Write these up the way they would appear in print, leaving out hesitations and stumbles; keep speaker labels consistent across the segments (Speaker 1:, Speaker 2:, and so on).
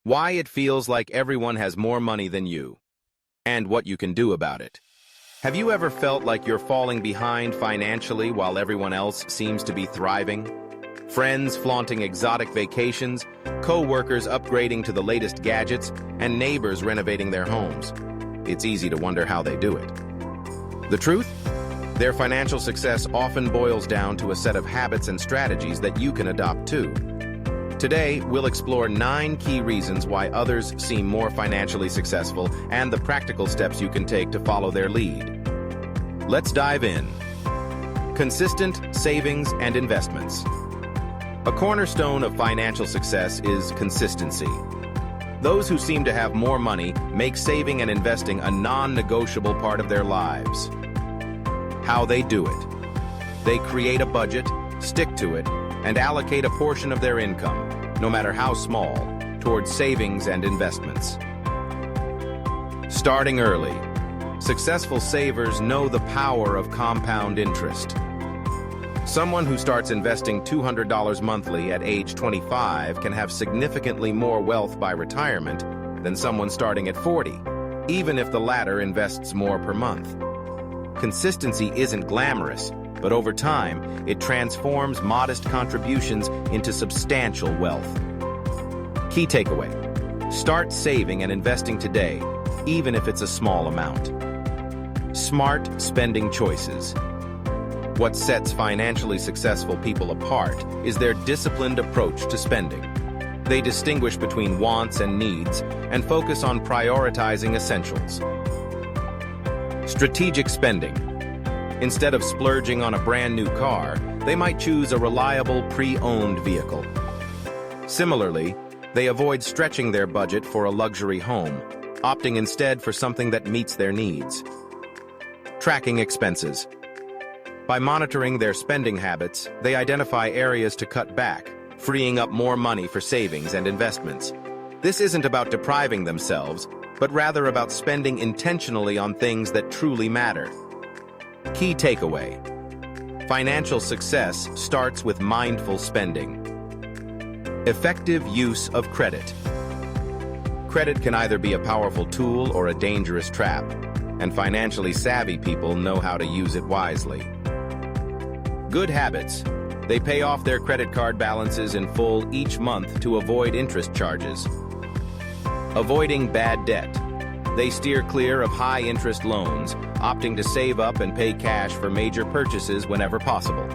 Speaker 1: Why it feels like everyone has more money than you, and what you can do about it. Have you ever felt like you're falling behind financially while everyone else seems to be thriving? Friends flaunting exotic vacations, co-workers upgrading to the latest gadgets, and neighbors renovating their homes. It's easy to wonder how they do it. The truth? Their financial success often boils down to a set of habits and strategies that you can adopt too. Today, we'll explore 9 key reasons why others seem more financially successful and the practical steps you can take to follow their lead. Let's dive in. Consistent savings and investments. A cornerstone of financial success is consistency. Those who seem to have more money make saving and investing a non-negotiable part of their lives. How they do it. They create a budget, stick to it, and allocate a portion of their income, no matter how small, towards savings and investments. Starting early. Successful savers know the power of compound interest. Someone who starts investing $200 monthly at age 25 can have significantly more wealth by retirement than someone starting at 40, even if the latter invests more per month. Consistency isn't glamorous, but over time, it transforms modest contributions into substantial wealth. Key takeaway: start saving and investing today, even if it's a small amount. Smart spending choices. What sets financially successful people apart is their disciplined approach to spending. They distinguish between wants and needs and focus on prioritizing essentials. Strategic spending. Instead of splurging on a brand new car, they might choose a reliable pre-owned vehicle. Similarly, they avoid stretching their budget for a luxury home, opting instead for something that meets their needs. Tracking expenses. By monitoring their spending habits, they identify areas to cut back, freeing up more money for savings and investments. This isn't about depriving themselves, but rather about spending intentionally on things that truly matter. Key takeaway: financial success starts with mindful spending. Effective use of credit. Credit can either be a powerful tool or a dangerous trap, and financially savvy people know how to use it wisely. Good habits. They pay off their credit card balances in full each month to avoid interest charges. Avoiding bad debt. They steer clear of high-interest loans, opting to save up and pay cash for major purchases whenever possible.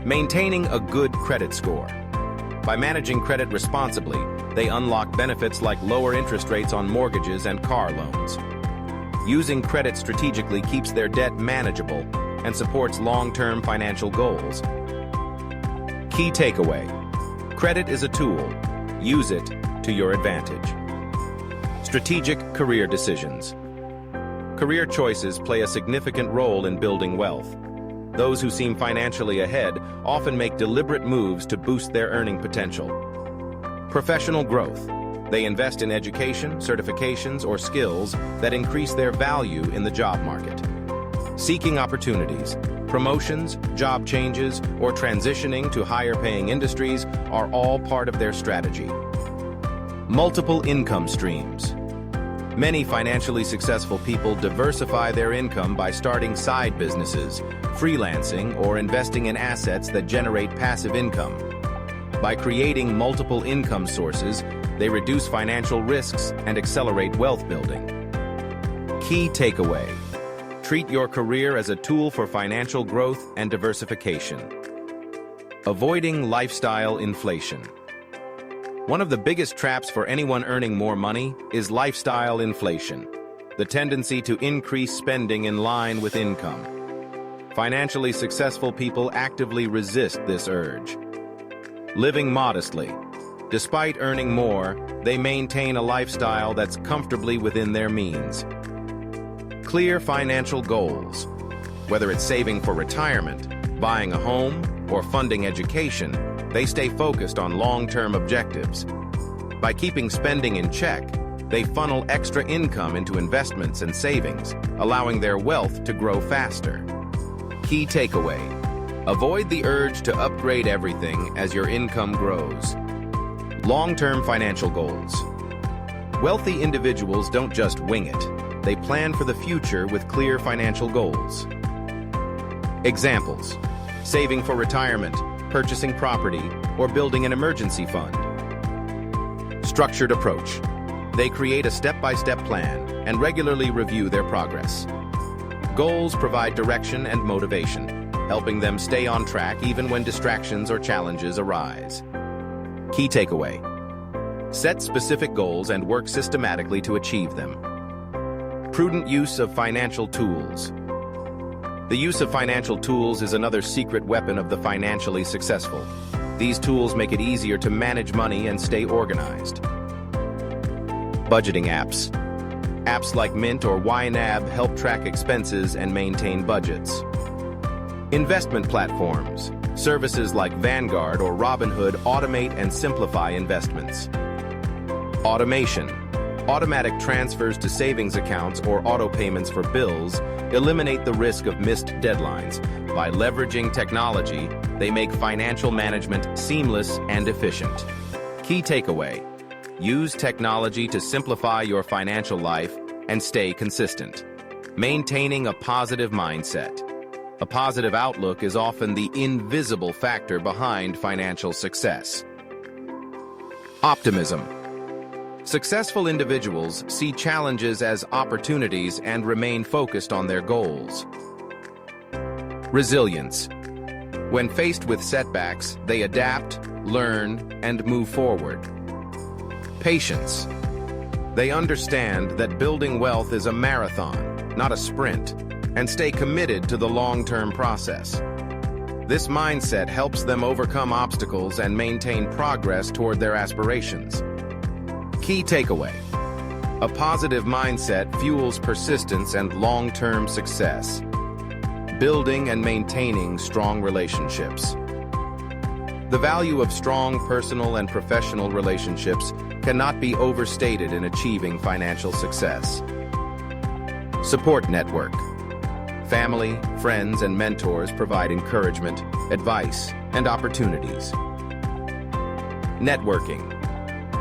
Speaker 1: Maintaining a good credit score. By managing credit responsibly, they unlock benefits like lower interest rates on mortgages and car loans. Using credit strategically keeps their debt manageable and supports long-term financial goals. Key takeaway: credit is a tool. Use it to your advantage. Strategic career decisions. Career choices play a significant role in building wealth. Those who seem financially ahead often make deliberate moves to boost their earning potential. Professional growth. They invest in education, certifications, or skills that increase their value in the job market. Seeking opportunities. Promotions, job changes, or transitioning to higher-paying industries are all part of their strategy. Multiple income streams. Many financially successful people diversify their income by starting side businesses, freelancing, or investing in assets that generate passive income. By creating multiple income sources, they reduce financial risks and accelerate wealth building. Key takeaway: treat your career as a tool for financial growth and diversification. Avoiding lifestyle inflation. One of the biggest traps for anyone earning more money is lifestyle inflation, the tendency to increase spending in line with income. Financially successful people actively resist this urge. Living modestly. Despite earning more, they maintain a lifestyle that's comfortably within their means. Clear financial goals. Whether it's saving for retirement, buying a home, or funding education, they stay focused on long-term objectives. By keeping spending in check, they funnel extra income into investments and savings, allowing their wealth to grow faster. Key takeaway: avoid the urge to upgrade everything as your income grows. Long-term financial goals. Wealthy individuals don't just wing it. They plan for the future with clear financial goals. Examples: saving for retirement, purchasing property, or building an emergency fund. Structured approach. They create a step-by-step plan and regularly review their progress. Goals provide direction and motivation, helping them stay on track even when distractions or challenges arise. Key takeaway: set specific goals and work systematically to achieve them. Prudent use of financial tools. The use of financial tools is another secret weapon of the financially successful. These tools make it easier to manage money and stay organized. Budgeting apps. Apps like Mint or YNAB help track expenses and maintain budgets. Investment platforms. Services like Vanguard or Robinhood automate and simplify investments. Automation. Automatic transfers to savings accounts or auto payments for bills eliminate the risk of missed deadlines. By leveraging technology, they make financial management seamless and efficient. Key takeaway: use technology to simplify your financial life and stay consistent. Maintaining a positive mindset. A positive outlook is often the invisible factor behind financial success. Optimism. Successful individuals see challenges as opportunities and remain focused on their goals. Resilience. When faced with setbacks, they adapt, learn, and move forward. Patience. They understand that building wealth is a marathon, not a sprint, and stay committed to the long-term process. This mindset helps them overcome obstacles and maintain progress toward their aspirations. Key takeaway: a positive mindset fuels persistence and long-term success. Building and maintaining strong relationships. The value of strong personal and professional relationships cannot be overstated in achieving financial success. Support network. Family, friends, and mentors provide encouragement, advice, and opportunities. Networking.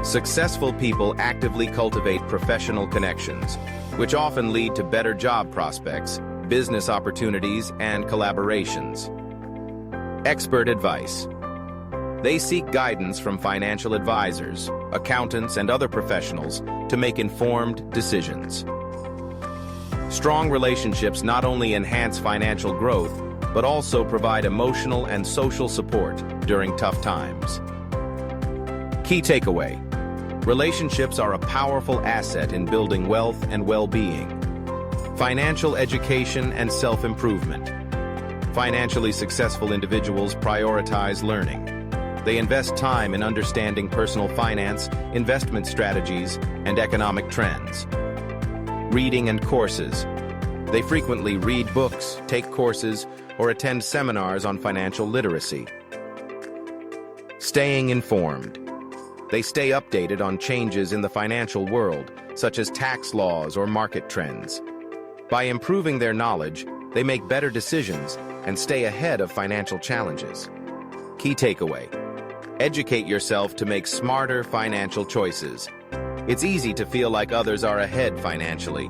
Speaker 1: Successful people actively cultivate professional connections, which often lead to better job prospects, business opportunities, and collaborations. Expert advice. They seek guidance from financial advisors, accountants, and other professionals to make informed decisions. Strong relationships not only enhance financial growth, but also provide emotional and social support during tough times. Key takeaway: relationships are a powerful asset in building wealth and well-being. Financial education and self-improvement. Financially successful individuals prioritize learning. They invest time in understanding personal finance, investment strategies, and economic trends. Reading and courses. They frequently read books, take courses, or attend seminars on financial literacy. Staying informed. They stay updated on changes in the financial world, such as tax laws or market trends. By improving their knowledge, they make better decisions and stay ahead of financial challenges. Key takeaway: educate yourself to make smarter financial choices. It's easy to feel like others are ahead financially,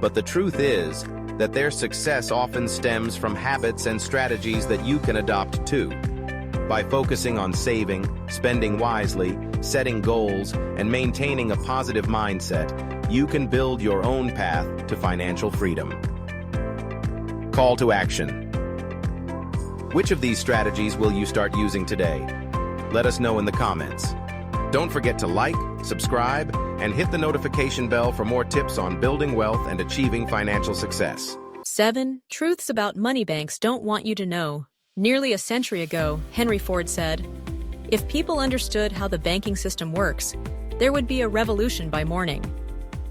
Speaker 1: but the truth is that their success often stems from habits and strategies that you can adopt too. By focusing on saving, spending wisely, setting goals, and maintaining a positive mindset, you can build your own path to financial freedom. Call to action. Which of these strategies will you start using today? Let us know in the comments. Don't forget to like, subscribe, and hit the notification bell for more tips on building wealth and achieving financial success.
Speaker 2: 7 Truths about money banks don't want you to know. Nearly a century ago, Henry Ford said, "If people understood how the banking system works, there would be a revolution by morning."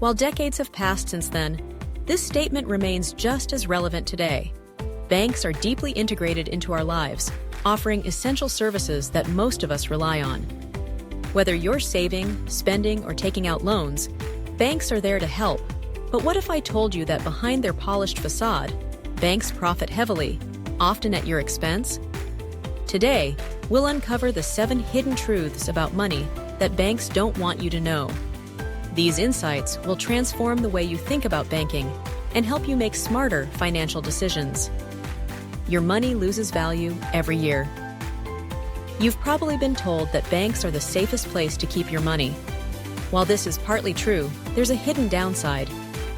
Speaker 2: While decades have passed since then, this statement remains just as relevant today. Banks are deeply integrated into our lives, offering essential services that most of us rely on. Whether you're saving, spending, or taking out loans, banks are there to help. But what if I told you that behind their polished facade, banks profit heavily, often at your expense? Today, we'll uncover the 7 hidden truths about money that banks don't want you to know. These insights will transform the way you think about banking and help you make smarter financial decisions. Your money loses value every year. You've probably been told that banks are the safest place to keep your money. While this is partly true, there's a hidden downside.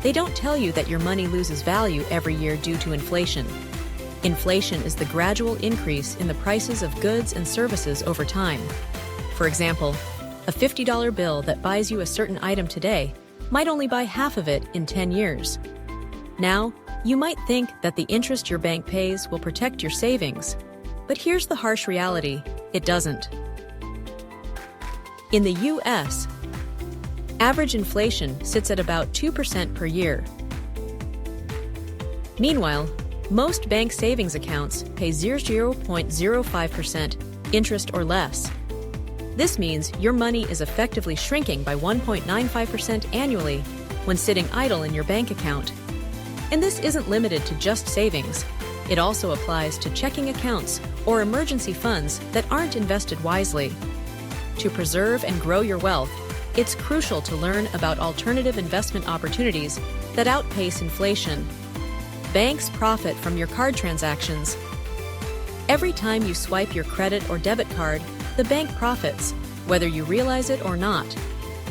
Speaker 2: They don't tell you that your money loses value every year due to inflation. Inflation is the gradual increase in the prices of goods and services over time. For example, a $50 bill that buys you a certain item today might only buy half of it in 10 years. Now, you might think that the interest your bank pays will protect your savings, but here's the harsh reality: it doesn't. In the U.S., average inflation sits at about 2% per year. Meanwhile, most bank savings accounts pay 0.05% interest or less. This means your money is effectively shrinking by 1.95% annually when sitting idle in your bank account. And this isn't limited to just savings. It also applies to checking accounts or emergency funds that aren't invested wisely. To preserve and grow your wealth, it's crucial to learn about alternative investment opportunities that outpace inflation. Banks profit from your card transactions. Every time you swipe your credit or debit card, the bank profits, whether you realize it or not.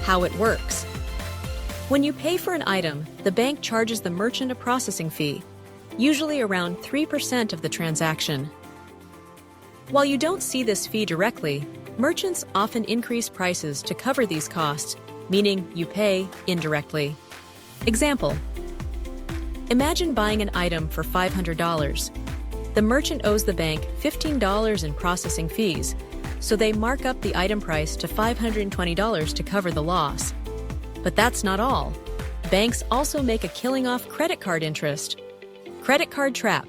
Speaker 2: How it works. When you pay for an item, the bank charges the merchant a processing fee, usually around 3% of the transaction. While you don't see this fee directly, merchants often increase prices to cover these costs, meaning you pay indirectly. Example: imagine buying an item for $500. The merchant owes the bank $15 in processing fees, so they mark up the item price to $520 to cover the loss. But that's not all. Banks also make a killing off credit card interest. Credit card trap.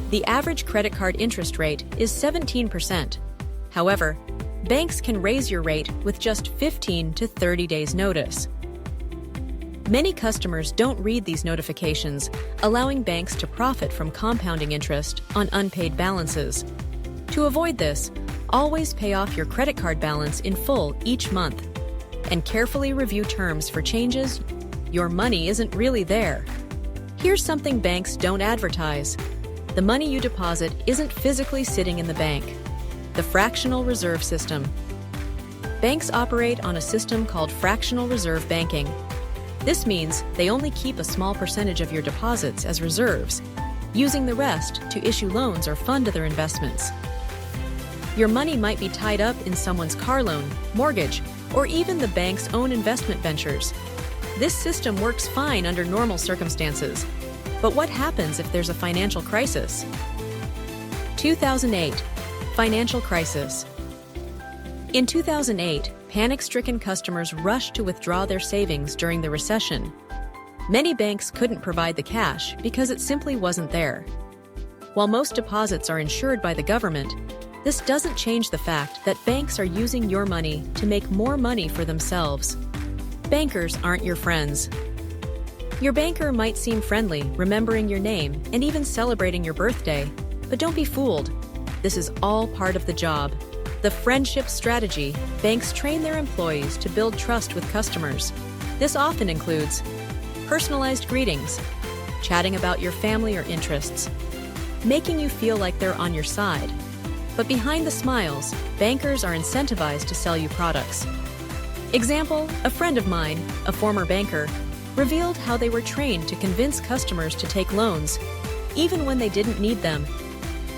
Speaker 2: The average credit card interest rate is 17%. However, banks can raise your rate with just 15 to 30 days notice. Many customers don't read these notifications, allowing banks to profit from compounding interest on unpaid balances. To avoid this, always pay off your credit card balance in full each month, and carefully review terms for changes. Your money isn't really there. Here's something banks don't advertise. The money you deposit isn't physically sitting in the bank. The fractional reserve system. Banks operate on a system called fractional reserve banking. This means they only keep a small percentage of your deposits as reserves, using the rest to issue loans or fund other investments. Your money might be tied up in someone's car loan, mortgage, or even the bank's own investment ventures. This system works fine under normal circumstances. But what happens if there's a financial crisis? 2008. Financial crisis. In 2008, panic-stricken customers rushed to withdraw their savings during the recession. Many banks couldn't provide the cash because it simply wasn't there. While most deposits are insured by the government, this doesn't change the fact that banks are using your money to make more money for themselves. Bankers aren't your friends. Your banker might seem friendly, remembering your name and even celebrating your birthday, but don't be fooled. This is all part of the job. The friendship strategy. Banks train their employees to build trust with customers. This often includes personalized greetings, chatting about your family or interests, making you feel like they're on your side. But behind the smiles, bankers are incentivized to sell you products. Example: a friend of mine, a former banker, revealed how they were trained to convince customers to take loans, even when they didn't need them.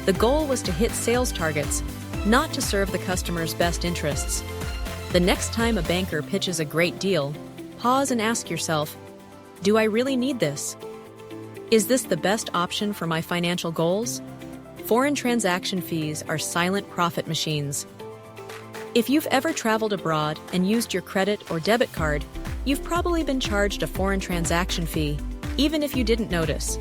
Speaker 2: The goal was to hit sales targets, not to serve the customer's best interests. The next time a banker pitches a great deal, pause and ask yourself, do I really need this? Is this the best option for my financial goals? Foreign transaction fees are silent profit machines. If you've ever traveled abroad and used your credit or debit card, you've probably been charged a foreign transaction fee, even if you didn't notice.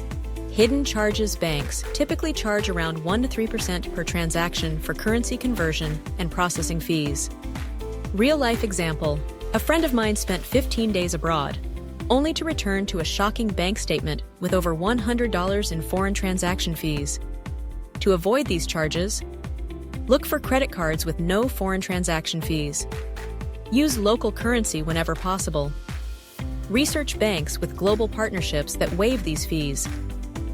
Speaker 2: Hidden charges. Banks typically charge around 1 to 3% per transaction for currency conversion and processing fees. Real-life example: a friend of mine spent 15 days abroad, only to return to a shocking bank statement with over $100 in foreign transaction fees. To avoid these charges, look for credit cards with no foreign transaction fees. Use local currency whenever possible. Research banks with global partnerships that waive these fees.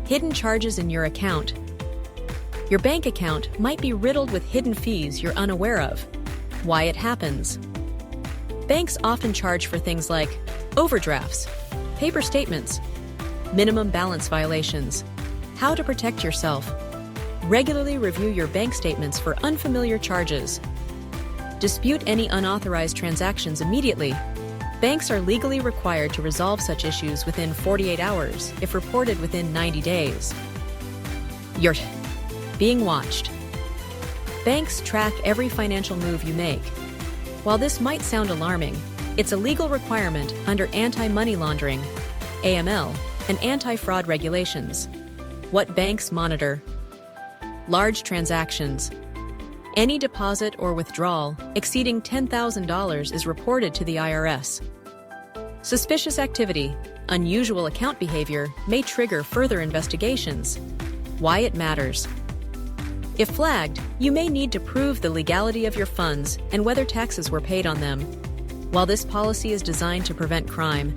Speaker 2: Hidden charges in your account. Your bank account might be riddled with hidden fees you're unaware of. Why it happens. Banks often charge for things like overdrafts, paper statements, minimum balance violations. How to protect yourself. Regularly review your bank statements for unfamiliar charges. Dispute any unauthorized transactions immediately. Banks are legally required to resolve such issues within 48 hours if reported within 90 days. You're being watched. Banks track every financial move you make. While this might sound alarming, it's a legal requirement under anti-money laundering, AML, and anti-fraud regulations. What banks monitor. Large transactions. Any deposit or withdrawal exceeding $10,000 is reported to the IRS. Suspicious activity, unusual account behavior may trigger further investigations. Why it matters. If flagged, you may need to prove the legality of your funds and whether taxes were paid on them. While this policy is designed to prevent crime,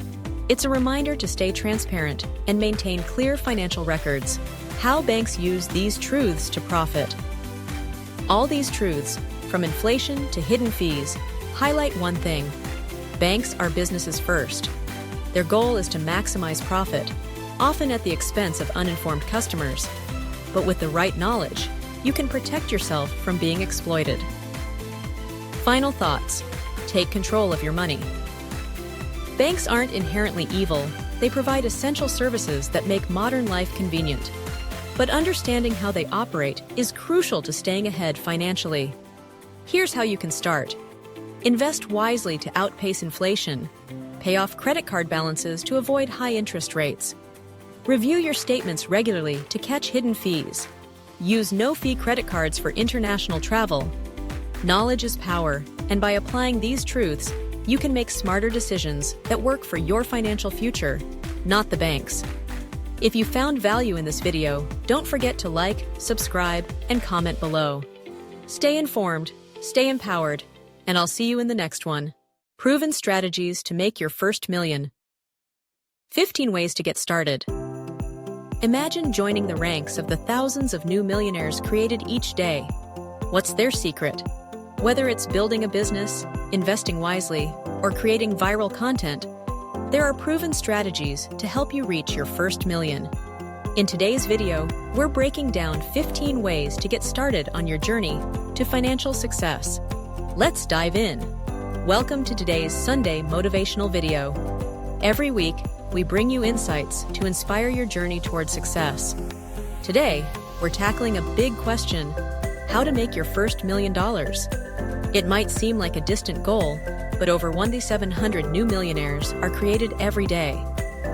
Speaker 2: it's a reminder to stay transparent and maintain clear financial records. How banks use these truths to profit. All these truths, from inflation to hidden fees, highlight one thing. Banks are businesses first. Their goal is to maximize profit, often at the expense of uninformed customers. But with the right knowledge, you can protect yourself from being exploited. Final thoughts. Take control of your money. Banks aren't inherently evil. They provide essential services that make modern life convenient. But understanding how they operate is crucial to staying ahead financially. Here's how you can start. Invest wisely to outpace inflation. Pay off credit card balances to avoid high interest rates. Review your statements regularly to catch hidden fees. Use no-fee credit cards for international travel. Knowledge is power, and by applying these truths, you can make smarter decisions that work for your financial future, not the bank's. If you found value in this video, don't forget to like, subscribe, and comment below. Stay informed, stay empowered, and I'll see you in the next one. Proven strategies to make your first million. 15 ways to get started. Imagine joining the ranks of the thousands of new millionaires created each day. What's their secret? Whether it's building a business, investing wisely, or creating viral content, there are proven strategies to help you reach your first million. In today's video, we're breaking down 15 ways to get started on your journey to financial success. Let's dive in. Welcome to today's Sunday motivational video. Every week, we bring you insights to inspire your journey toward success. Today, we're tackling a big question: how to make your first $1 million. It might seem like a distant goal, but over 1,700 new millionaires are created every day.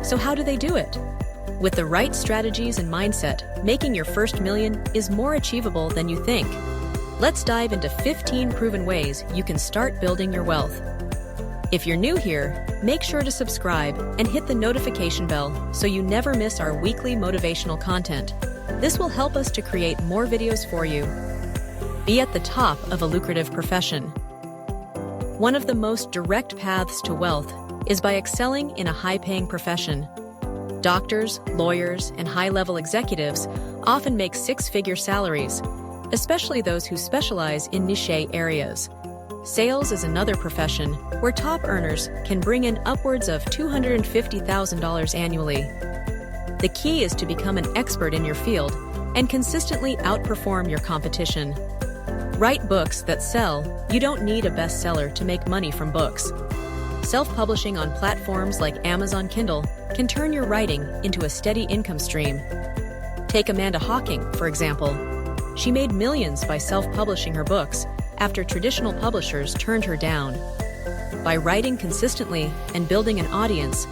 Speaker 2: So how do they do it? With the right strategies and mindset, making your first million is more achievable than you think. Let's dive into 15 proven ways you can start building your wealth. If you're new here, make sure to subscribe and hit the notification bell so you never miss our weekly motivational content. This will help us to create more videos for you. Be at the top of a lucrative profession. One of the most direct paths to wealth is by excelling in a high-paying profession. Doctors, lawyers, and high-level executives often make six-figure salaries, especially those who specialize in niche areas. Sales is another profession where top earners can bring in upwards of $250,000 annually. The key is to become an expert in your field and consistently outperform your competition. Write books that sell. You don't need a bestseller to make money from books. Self-publishing on platforms like Amazon Kindle can turn your writing into a steady income stream. Take Amanda Hawking, for example. She made millions by self-publishing her books after traditional publishers turned her down. By writing consistently and building an audience,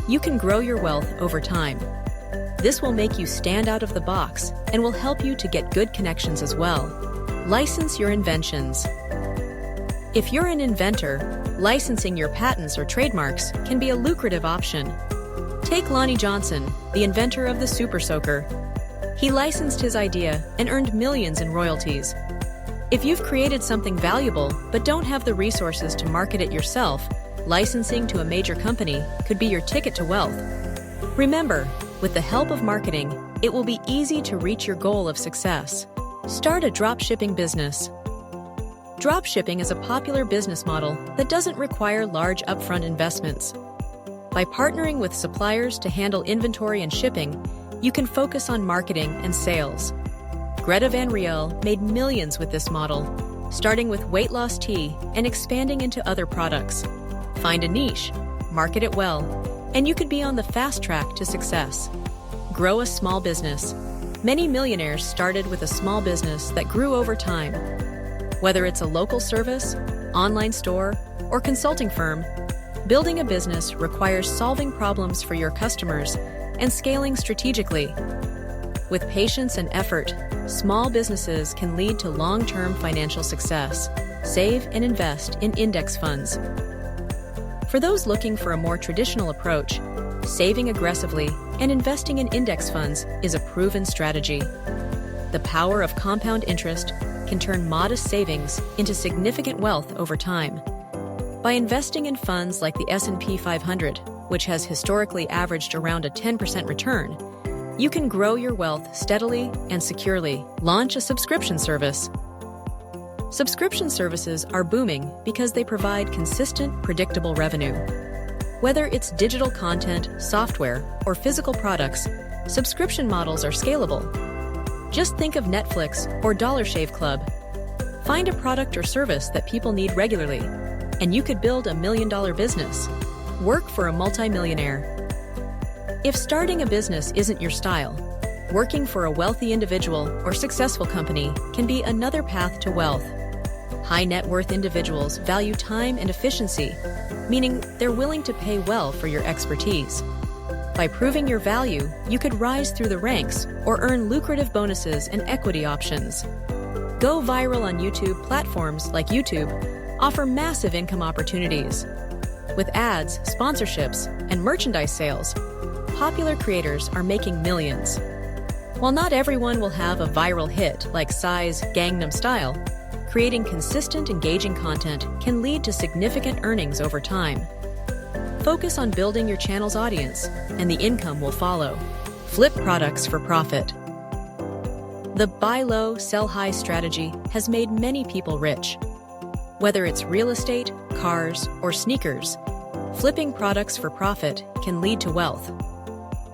Speaker 2: you can grow your wealth over time. This will make you stand out of the box and will help you to get good connections as well. License your inventions. If you're an inventor, licensing your patents or trademarks can be a lucrative option. Take Lonnie Johnson, the inventor of the Super Soaker. He licensed his idea and earned millions in royalties. If you've created something valuable but don't have the resources to market it yourself, licensing to a major company could be your ticket to wealth. Remember, with the help of marketing, it will be easy to reach your goal of success. Start a dropshipping business. Dropshipping is a popular business model that doesn't require large upfront investments. By partnering with suppliers to handle inventory and shipping, you can focus on marketing and sales. Greta Van Riel made millions with this model, starting with weight loss tea and expanding into other products. Find a niche, market it well, and you could be on the fast track to success. Grow a small business. Many millionaires started with a small business that grew over time. Whether it's a local service, online store, or consulting firm, building a business requires solving problems for your customers and scaling strategically. With patience and effort, small businesses can lead to long-term financial success. Save and invest in index funds. For those looking for a more traditional approach, saving aggressively and investing in index funds is a proven strategy. The power of compound interest can turn modest savings into significant wealth over time. By investing in funds like the S&P 500, which has historically averaged around a 10% return, you can grow your wealth steadily and securely. Launch a subscription service. Subscription services are booming because they provide consistent, predictable revenue. Whether it's digital content, software, or physical products, subscription models are scalable. Just think of Netflix or Dollar Shave Club. Find a product or service that people need regularly, and you could build $1 million business. Work for a multimillionaire. If starting a business isn't your style, working for a wealthy individual or successful company can be another path to wealth. High net worth individuals value time and efficiency, meaning they're willing to pay well for your expertise. By proving your value, you could rise through the ranks or earn lucrative bonuses and equity options. Go viral on YouTube. Platforms like YouTube offer massive income opportunities. With ads, sponsorships, and merchandise sales, popular creators are making millions. While not everyone will have a viral hit like Psy's Gangnam Style, creating consistent, engaging content can lead to significant earnings over time. Focus on building your channel's audience, and the income will follow. Flip products for profit. The buy low, sell high strategy has made many people rich. Whether it's real estate, cars, or sneakers, flipping products for profit can lead to wealth.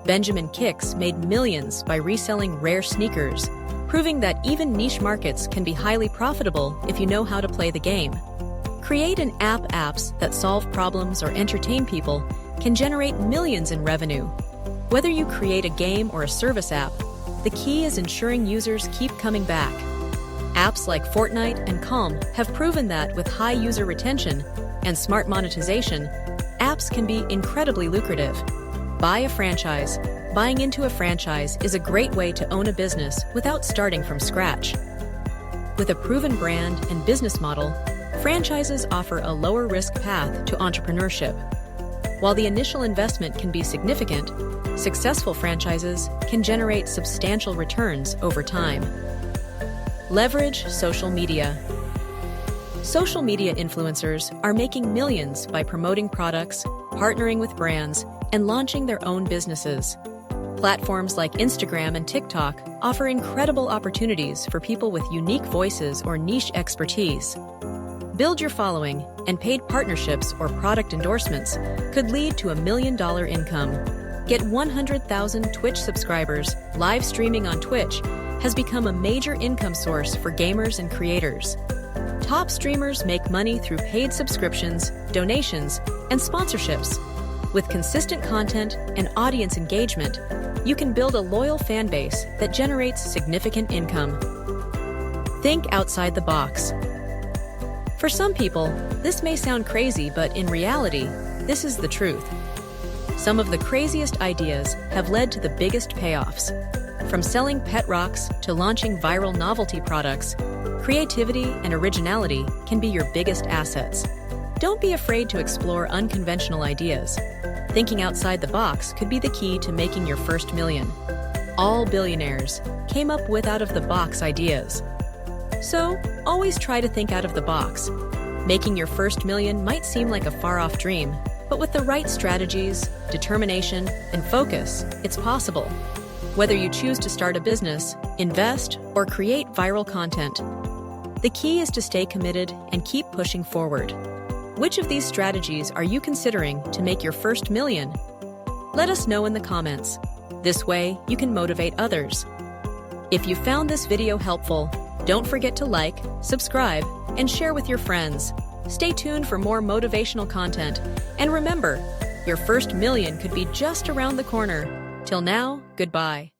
Speaker 2: Benjamin Kicks made millions by reselling rare sneakers, proving that even niche markets can be highly profitable if you know how to play the game. Create and apps that solve problems or entertain people can generate millions in revenue. Whether you create a game or a service app, the key is ensuring users keep coming back. Apps like Fortnite and Calm have proven that with high user retention and smart monetization, apps can be incredibly lucrative. Buy a franchise. Buying into a franchise is a great way to own a business without starting from scratch. With a proven brand and business model, franchises offer a lower risk path to entrepreneurship. While the initial investment can be significant, successful franchises can generate substantial returns over time. Leverage social media. Social media influencers are making millions by promoting products, partnering with brands, and launching their own businesses. Platforms like Instagram and TikTok offer incredible opportunities for people with unique voices or niche expertise. Build your following, and paid partnerships or product endorsements could lead to $1 million income. Get 100,000 Twitch subscribers. Live streaming on Twitch has become a major income source for gamers and creators. Top streamers make money through paid subscriptions, donations, and sponsorships. With consistent content and audience engagement, you can build a loyal fan base that generates significant income. Think outside the box. For some people, this may sound crazy, but in reality, this is the truth. Some of the craziest ideas have led to the biggest payoffs. From selling pet rocks to launching viral novelty products, creativity and originality can be your biggest assets. Don't be afraid to explore unconventional ideas. Thinking outside the box could be the key to making your first million. All billionaires came up with out-of-the-box ideas. So, always try to think out of the box. Making your first million might seem like a far-off dream, but with the right strategies, determination, and focus, it's possible. Whether you choose to start a business, invest, or create viral content, the key is to stay committed and keep pushing forward. Which of these strategies are you considering to make your first million? Let us know in the comments. This way, you can motivate others. If you found this video helpful, don't forget to like, subscribe, and share with your friends. Stay tuned for more motivational content. And remember, your first million could be just around the corner. Till now, goodbye.